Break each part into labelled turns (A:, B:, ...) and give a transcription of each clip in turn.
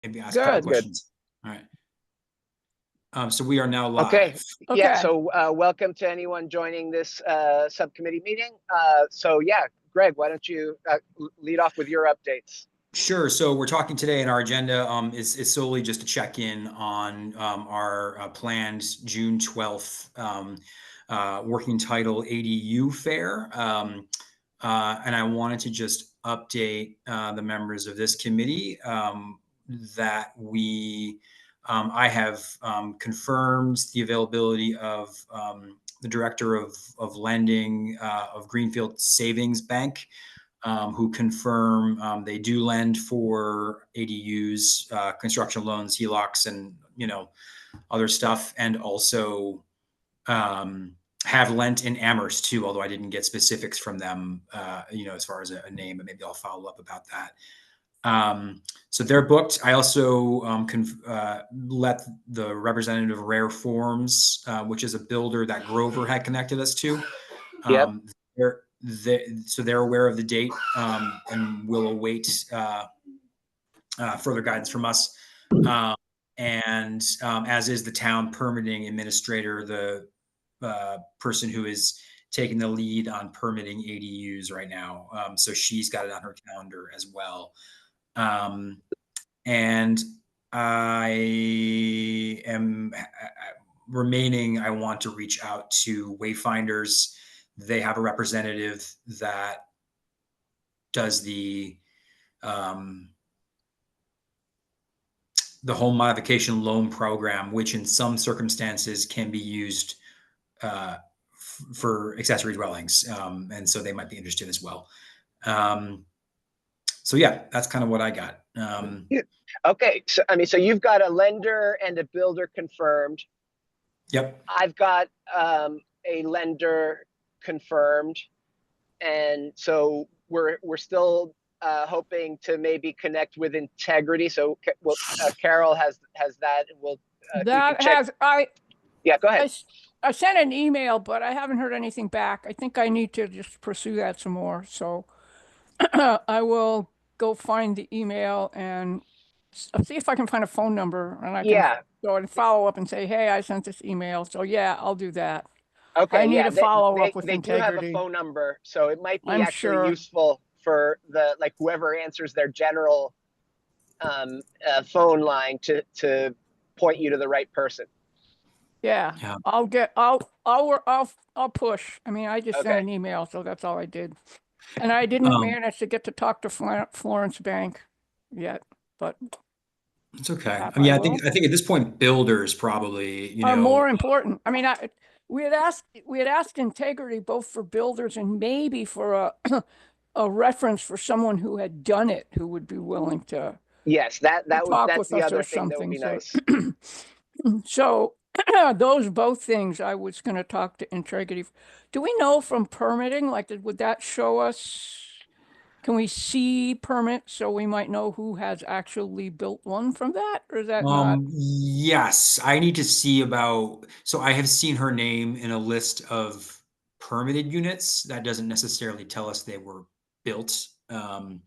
A: maybe ask a couple
B: Good.
A: questions. All right. So we are now live.
B: Okay.
C: Okay.
B: Yeah. So welcome to anyone joining this subcommittee meeting. So yeah, Greg, why don't you lead off with your updates?
A: Sure. So we're talking today, and our agenda is solely just to check in on our planned June 12th working title ADU fair. And I wanted to just update the members of this committee that I have confirmed the availability of the director of lending of Greenfield Savings Bank, who confirm they do lend for ADUs, construction loans, HELOCs, and other stuff, and also have lent in Amherst too, although I didn't get specifics from them, as far as a name, but maybe I'll follow up about that. So they're booked. I also let the representative of Rare Forms, which is a builder that Grover had connected us to.
B: Yep.
A: So they're aware of the date, and will await further guidance from us. And as is the town permitting administrator, the person who is taking the lead on permitting ADUs right now. So she's got it on her calendar as well. And I am remaining, I want to reach out to Wayfinders. They have a representative that does the home modification loan program, which in some circumstances can be used for accessory dwellings. And so they might be interested as well. So yeah, that's kind of what I got.
B: Okay. So, so you've got a lender and a builder confirmed.
A: Yep.
B: I've got a lender confirmed. And so we're still hoping to maybe connect with Integrity. So Carol has that. And we'll yeah, go ahead.
C: I sent an email, but I haven't heard anything back. I think I need to just pursue that some more. So I will go find the email and see if I can find a phone number, and I can go and follow up and say, hey, I sent this email. So yeah, I'll do that.
B: Okay.
C: I need to follow up with Integrity.
B: They do have a phone number, so it might be useful for whoever answers their general phone line to point you to the right person.
C: Yeah. I'll push. I mean, I just sent an email, so that's all I did. And I didn't manage to get to talk to Florence Bank yet, but
A: it's okay. I mean, I think at this point, builders probably
C: are more important. I mean, we had asked Integrity both for builders and maybe for a reference for someone who had done it, who would be willing to.
B: Yes, that's the other thing that would be nice.
C: So those both things I was going to talk to Integrity. Do we know from permitting, like, would that show us? Can we see permits so we might know who has actually built one from that, or is that not?
A: Yes, I need to see so I have seen her name in a list of permitted units. That doesn't necessarily tell us they were built, but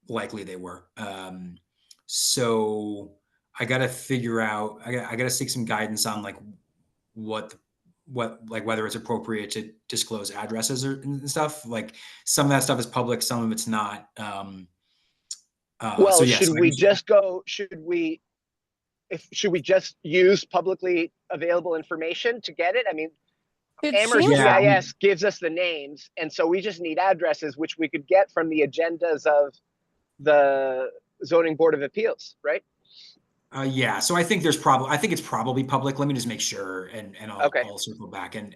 A: likely they were. So I got to figure out, I got to seek some guidance on like whether it's appropriate to disclose addresses and stuff. Like some of that stuff is public, some of it's not.
B: Well, should we just use publicly available information to get it? I mean, Amherst GIS gives us the names, and so we just need addresses, which we could get from the agendas of the Zoning Board of Appeals, right?
A: Yeah, so I think it's probably public. Let me just make sure, and I'll circle back and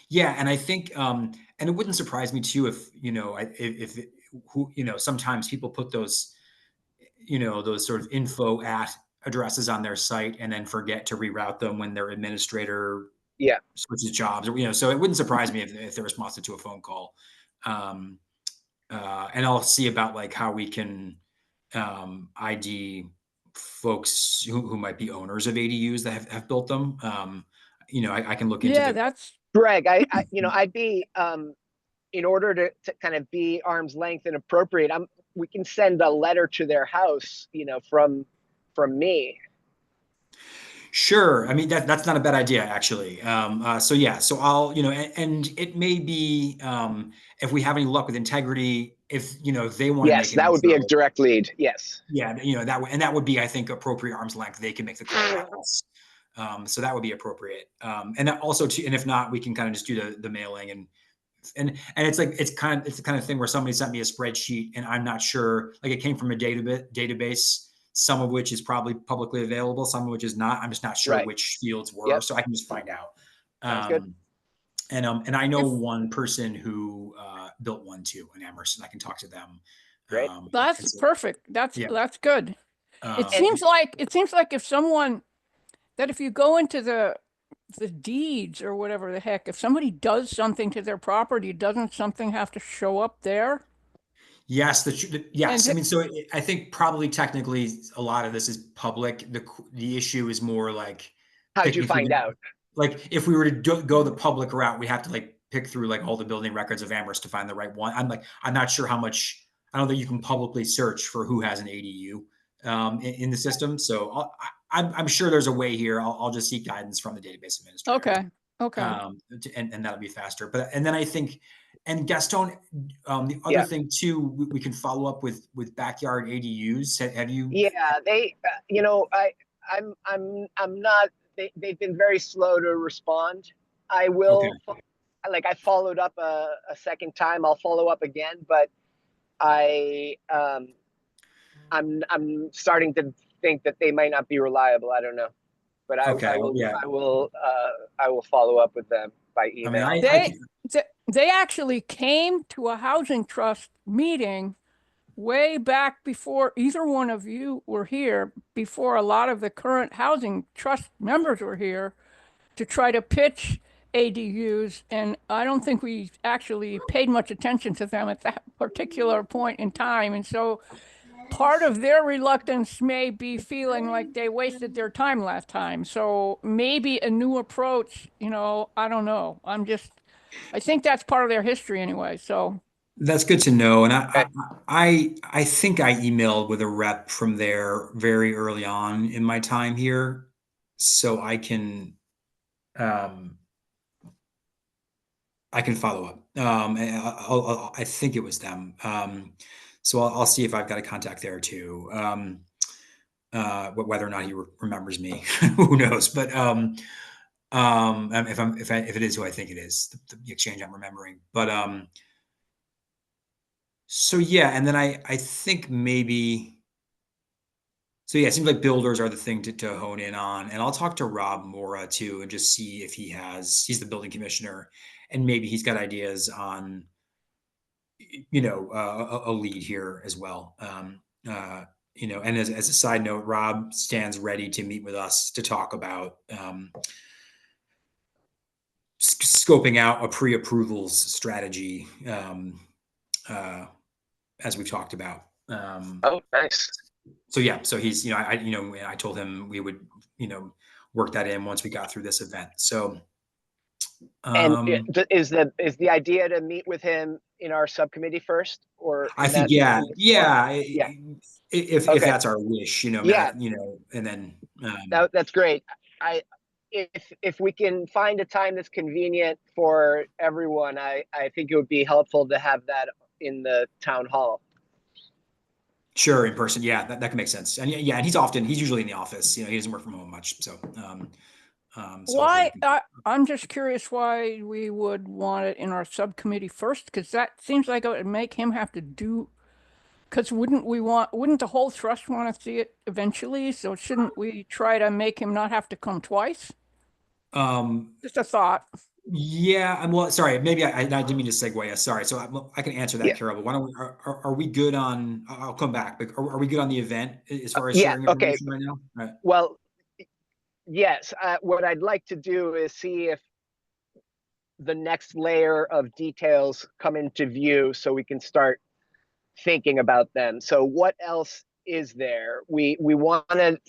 A: yeah, and I think and it wouldn't surprise me too if sometimes people put those those sort of info at addresses on their site and then forget to reroute them when their administrator switches jobs, so it wouldn't surprise me if they're responsive to a phone call. And I'll see about like how we can ID folks who might be owners of ADUs that have built them. I can look into
C: that's
B: Greg. I'd be in order to kind of be arm's length and appropriate. we can send a letter to their house, from me.
A: Sure. I mean, that's not a bad idea, actually. So yeah, so I'll, and it may be, if we have any luck with integrity, if, if they want to
B: Yes,
A: make an
B: that would be a
A: intro,
B: direct lead. Yes.
A: yeah, that would be, I think, appropriate arm's length. They can make the call, not us. So that would be appropriate. And that also, and if not, we can kind of just do the mailing and it's like, it's the kind of thing where somebody sent me a spreadsheet and I'm not sure, like it came from a database, some of which is probably publicly available, some of which is not. I'm just not sure
B: Right.
A: which fields were,
B: Yep.
A: so I can just find out.
B: Sounds good.
A: And I know one person who built one too in Amherst, and I can talk to them.
B: Great.
C: That's
A: so,
C: perfect. That's good. It
A: um,
C: seems like if someone that if you go into the deeds or whatever the heck, if somebody does something to their property, doesn't something have to show up there?
A: Yes, yes.
C: And
A: I mean, so I think probably technically a lot of this is public. The issue is more like
B: How'd you
A: picking through
B: find out?
A: like if we were to go the public route, we have to like pick through like all the building records of Amherst to find the right one. I'm not sure how much. I don't think you can publicly search for who has an ADU in the system. So I'm sure there's a way here. I'll just seek guidance from the database administrator.
C: okay.
A: And that'll be faster. But and then I think, and Gaston, the other
B: Yeah.
A: thing too, we can follow up with backyard ADUs. Have you?
B: Yeah, they, I'm not. They've been very slow to respond. I
A: Okay.
B: will, I followed up a second time. I'll follow up again, but I'm starting to think that they might not be reliable. I don't know, but
A: Okay. Well, yeah.
B: I will follow up with them by
A: I mean,
B: email.
C: They actually came to a housing trust meeting way back before either one of you were here, before a lot of the current housing trust members were here, to try to pitch ADUs. And I don't think we actually paid much attention to them at that particular point in time. And so part of their reluctance may be feeling like they wasted their time last time. So maybe a new approach, I don't know. I think that's part of their history anyway. So
A: That's good to know. And
B: Okay.
A: I think I emailed with a rep from there very early on in my time here, so um, I can follow up. And I think it was them. So I'll see if I've got a contact there too. Whether or not he remembers me, who knows? But if it is who I think it is, the exchange I'm remembering. But so yeah, and then I think maybe. So yeah, it seems like builders are the thing to hone in on, and I'll talk to Rob Mora too, and just see if he's the building commissioner, and maybe he's got ideas on, a lead here as well. And as a side note, Rob stands ready to meet with us to talk about scoping out a pre-approvals strategy, as we've talked about.
B: Oh, nice.
A: So yeah, so he's, I told him we would, work that in once we got through this event. So,
B: And is the idea to meet with him in our subcommittee first, or
A: I
B: in
A: think,
B: that?
A: yeah,
B: Yeah.
A: if
B: Okay.
A: that's our wish,
B: Yeah.
A: Matt, and then,
B: That's great. If we can find a time that's convenient for everyone, I think it would be helpful to have that in the town hall.
A: sure, in person. Yeah, that can make sense. And yeah, and he's usually in the office, he doesn't work from home much. So, so hopefully
C: I'm just curious why we would want it in our subcommittee first, because that seems like it would make him have to do. Because wouldn't the whole trust want to see it eventually? So shouldn't we try to make him not have to come twice? Just a thought.
A: Yeah, well, sorry, maybe I didn't mean to segue. Sorry, so I can answer that,
B: Yeah.
A: Carol. But why don't we? Are we good on? I'll come back. But are we good on the event as far as
B: Yeah,
A: sharing
B: okay.
A: information right now? All right.
B: Well, yes. What I'd like to do is see if the next layer of details come into view, so we can start thinking about them. So what else is there? We want to.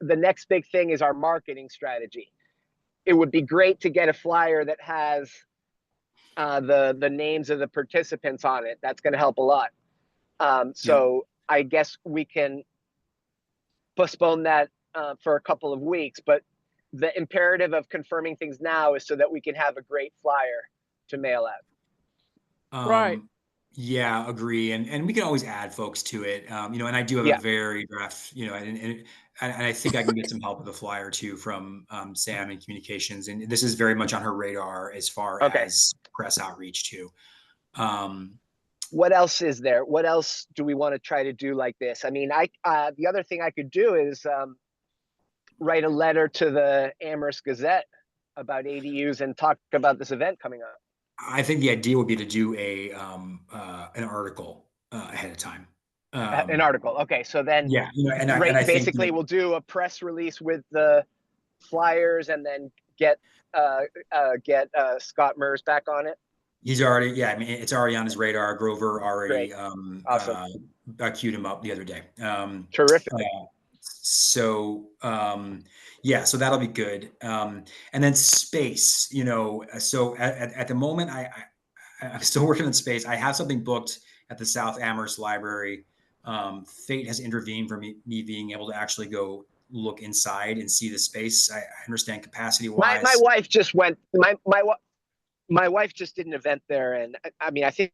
B: The next big thing is our marketing strategy. It would be great to get a flyer that has the names of the participants on it. That's going to help a lot. So I guess we can postpone that for a couple of weeks, but the imperative of confirming things now is so that we can have a great flyer to mail out.
C: Right.
A: Yeah, agree. And we can always add folks to it. And I do have
B: Yeah.
A: a very rough, and I think I can get some help with the flyer too from Sam in communications. And this is very much on her radar as far as press outreach too.
B: What else is there? What else do we want to try to do like this? I mean, the other thing I could do is write a letter to the Amherst Gazette about ADUs and talk about this event coming up.
A: I think the idea would be to do an article ahead of time.
B: An article. Okay, so then
A: and I think
B: basically we'll do a press release with the flyers and then get Scott Mers back on it.
A: He's already, I mean, it's already on his radar. Grover already
B: Awesome.
A: Queued him up the other day.
B: Terrific.
A: So that'll be good. And then space, so at the moment, I'm still working on space. I have something booked at the South Amherst Library. Fate has intervened for me being able to actually go look inside and see the space. I understand capacity wise.
B: My wife just went. My wife just did an event there, and I mean, I think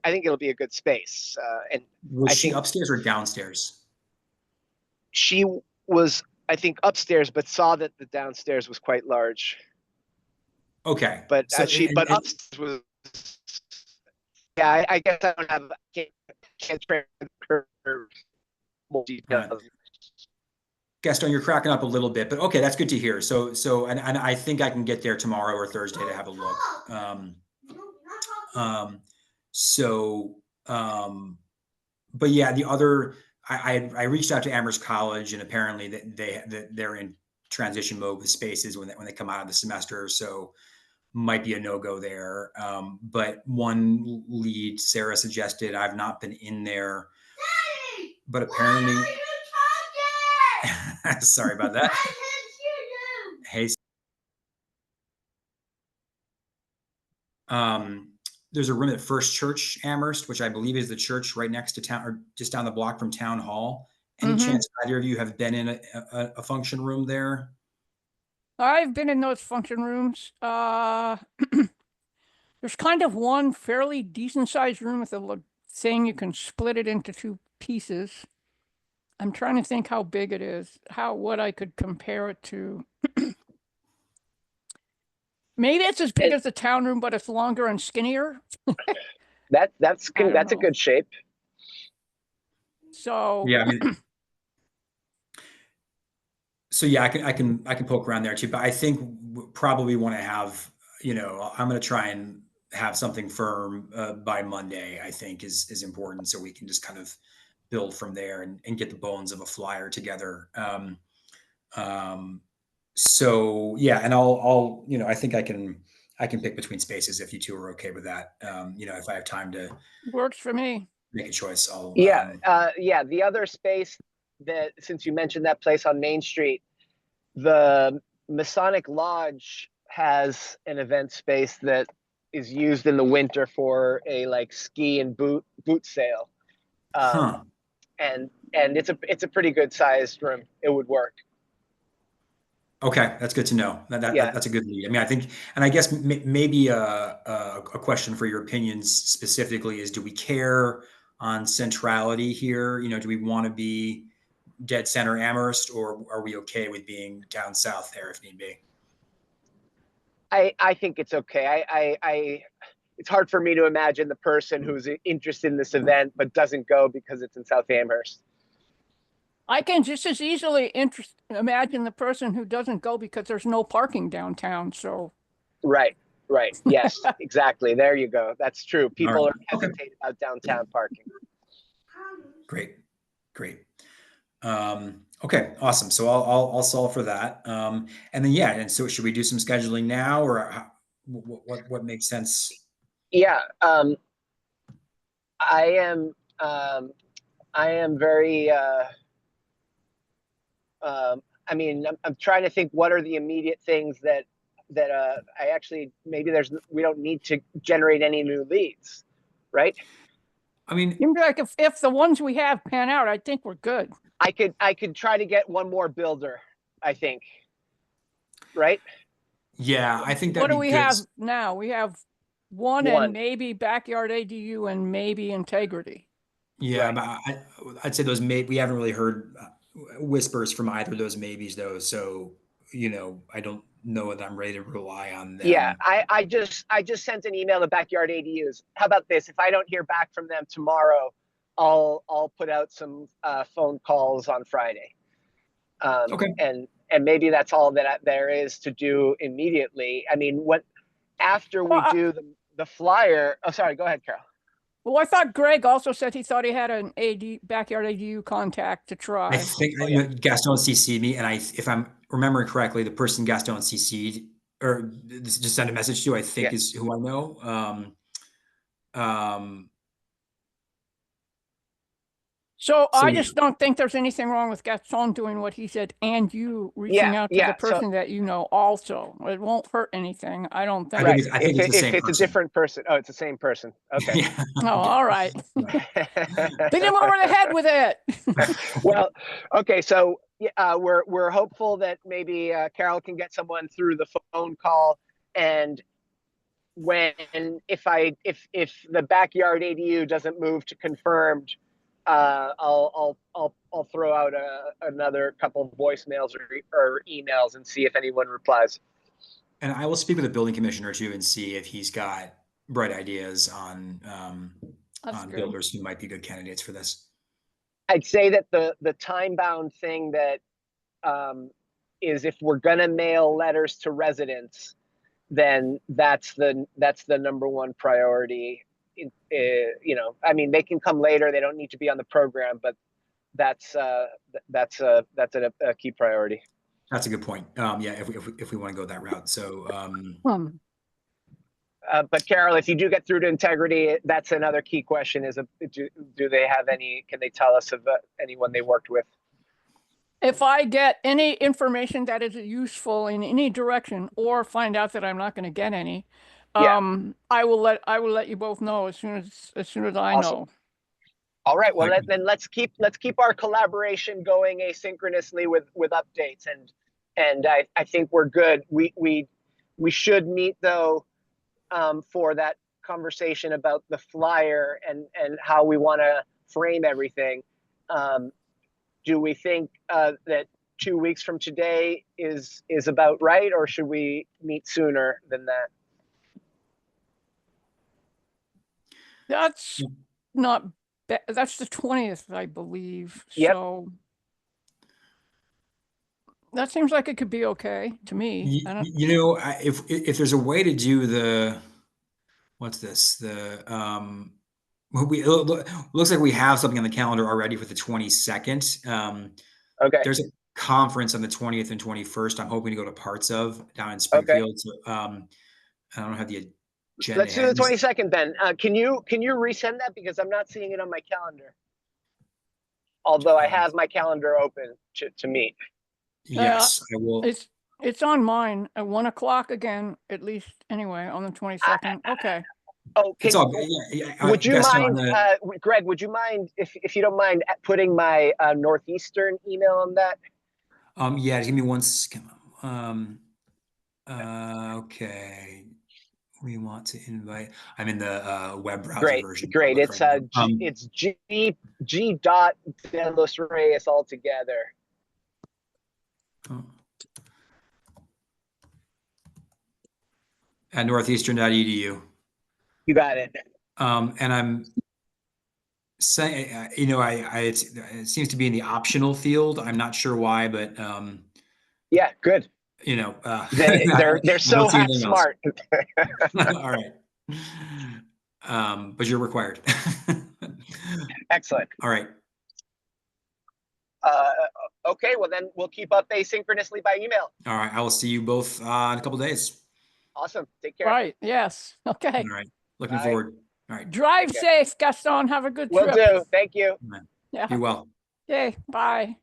B: it'll be a good space. And
A: was she upstairs or downstairs?
B: She was, I think, upstairs, but saw that the downstairs was quite large.
A: Okay,
B: but upstairs was. Yeah, I guess I don't have. Can't transfer more details.
A: Gaston, you're cracking up a little bit, but okay, that's good to hear. So, and I think I can get there tomorrow or Thursday to have a look. But yeah, the other, I reached out to Amherst College, and apparently they're in transition mode with spaces when they come out of the semester. So might be a no-go there. But one lead, Sarah suggested, I've not been in there, but apparently. Sorry about that. Hey. There's a room at First Church Amherst, which I believe is the church right next to town, or just down the block from Town Hall. Any chance either of you have been in a function room there?
C: I've been in those function rooms. There's kind of one fairly decent sized room with a thing you can split it into two pieces. I'm trying to think how big it is, what I could compare it to. Maybe it's as big as the town room, but it's longer and skinnier.
B: That's a good shape.
C: So
A: yeah, I mean, I can poke around there too, but I think probably want to have, I'm going to try and have something firm by Monday. I think is important, so we can just kind of build from there and get the bones of a flyer together. So yeah, and I'll I think I can pick between spaces if you two are okay with that. If I have time to
C: works for me.
A: Make a choice.
B: The other space that, since you mentioned that place on Main Street, the Masonic Lodge has an event space that is used in the winter for a ski and boot sale. And it's a pretty good sized room. It would work.
A: Okay, that's good to know. That's a good lead. I mean, I think, and I guess maybe a question for your opinions specifically is: do we care on centrality here? Do we want to be dead center Amherst, or are we okay with being down south there if need be?
B: I think it's okay. It's hard for me to imagine the person who's interested in this event but doesn't go because it's in South Amherst.
C: I can just as easily imagine the person who doesn't go because there's no parking downtown. So,
B: right. Yes, exactly. There you go. That's true. People are hesitant about downtown parking.
A: Great. Okay, awesome. So I'll solve for that. And then and so should we do some scheduling now, or what makes sense?
B: Yeah, I am very. I mean, I'm trying to think what are the immediate things that I actually, maybe we don't need to generate any new leads, right?
A: I mean,
C: Seems like if the ones we have pan out, I think we're good.
B: I could try to get one more builder, I think. Right?
A: yeah, I think
C: What
A: that'd
C: do
A: be
C: we
A: good.
C: have now? We have one
B: One.
C: and maybe backyard ADU and maybe integrity.
A: Yeah,
B: Right.
A: but I'd say those we haven't really heard whispers from either of those maybes though. So, I don't know that I'm ready to rely on
B: Yeah,
A: them.
B: I just sent an email to Backyard ADUs. How about this? If I don't hear back from them tomorrow, I'll put out some phone calls on Friday.
A: Okay.
B: And maybe that's all that there is to do immediately. I mean, after we do the flyer. Oh, sorry. Go ahead, Carol.
C: Well, I thought Greg also said he thought he had an backyard ADU contact to try.
A: I think
B: Oh, yeah.
A: Gaston CC'd me, and if I'm remembering correctly, the person Gaston CC'd or just sent a message to, I think
B: Yeah.
A: is who I know. Um,
C: So I
A: yeah.
C: just don't think there's anything wrong with Gaston doing what he said and you reaching out to the person that you know also. It won't hurt anything, I don't think.
B: Right.
A: I think it's the same
B: If it's
A: person.
B: a different person. Oh, it's the same person. Okay.
A: Yeah.
C: Oh, all right.
A: Right.
C: Beat him over the head with it.
B: Well, okay. So we're hopeful that maybe Carol can get someone through the phone call, and if the backyard ADU doesn't move to confirmed, I'll throw out another couple of voicemails or emails and see if anyone replies.
A: And I will speak with the building commissioner too and see if he's got bright ideas on builders who might be good candidates for this.
B: I'd say that the time bound thing that is, if we're gonna mail letters to residents, then that's the number one priority. I mean, they can come later; they don't need to be on the program, but that's a key priority.
A: That's a good point. Yeah, if we want to go that route. So,
B: but Carol, if you do get through to integrity, that's another key question: is do they have any? Can they tell us of anyone they worked with?
C: If I get any information that is useful in any direction, or find out that I'm not going to get any, I will let you both know as soon as I know.
B: All right. Well, then let's keep our collaboration going asynchronously with updates, and I think we're good. We should meet though for that conversation about the flyer and how we want to frame everything. Do we think that 2 weeks from today is about right, or should we meet sooner than that?
C: That's not. That's the 20th, I believe.
B: Yep.
C: So that seems like it could be okay to me.
A: If there's a way to do what's this? Looks like we have something on the calendar already for the 22nd.
B: Okay.
A: There's a conference on the 20th and 21st. I'm hoping to go to parts of down in Springfield.
B: Okay.
A: So, I don't have the agenda.
B: Let's do the 22nd then. Can you resend that, because I'm not seeing it on my calendar? Although I have my calendar open to meet.
A: Yes, I will.
C: It's on mine at 1 o'clock again, at least anyway, on the 22nd. Okay.
B: Oh,
A: it's all good.
B: Would you mind, Greg? Would you mind, if you don't mind, putting my Northeastern email on that?
A: Yeah, just give me 1 second. Okay. We want to invite. I'm in the web browser version.
B: Great. It's it's G dot De Los Reyes all together.
A: At northeastern.edu.
B: You got it.
A: And I'm saying, it seems to be in the optional field. I'm not sure why, but
B: yeah, good. They're so smart.
A: All right. But you're required.
B: Excellent.
A: All right.
B: Okay, well then we'll keep up asynchronously by email.
A: All right. I will see you both in a couple of days.
B: Awesome. Take care.
C: Right. Yes. Okay.
A: All right. Looking forward. All right.
C: Drive safe, Gaston. Have a good
B: Will
C: trip.
B: do. Thank you.
C: Yeah.
A: Be well.
C: Okay. Bye.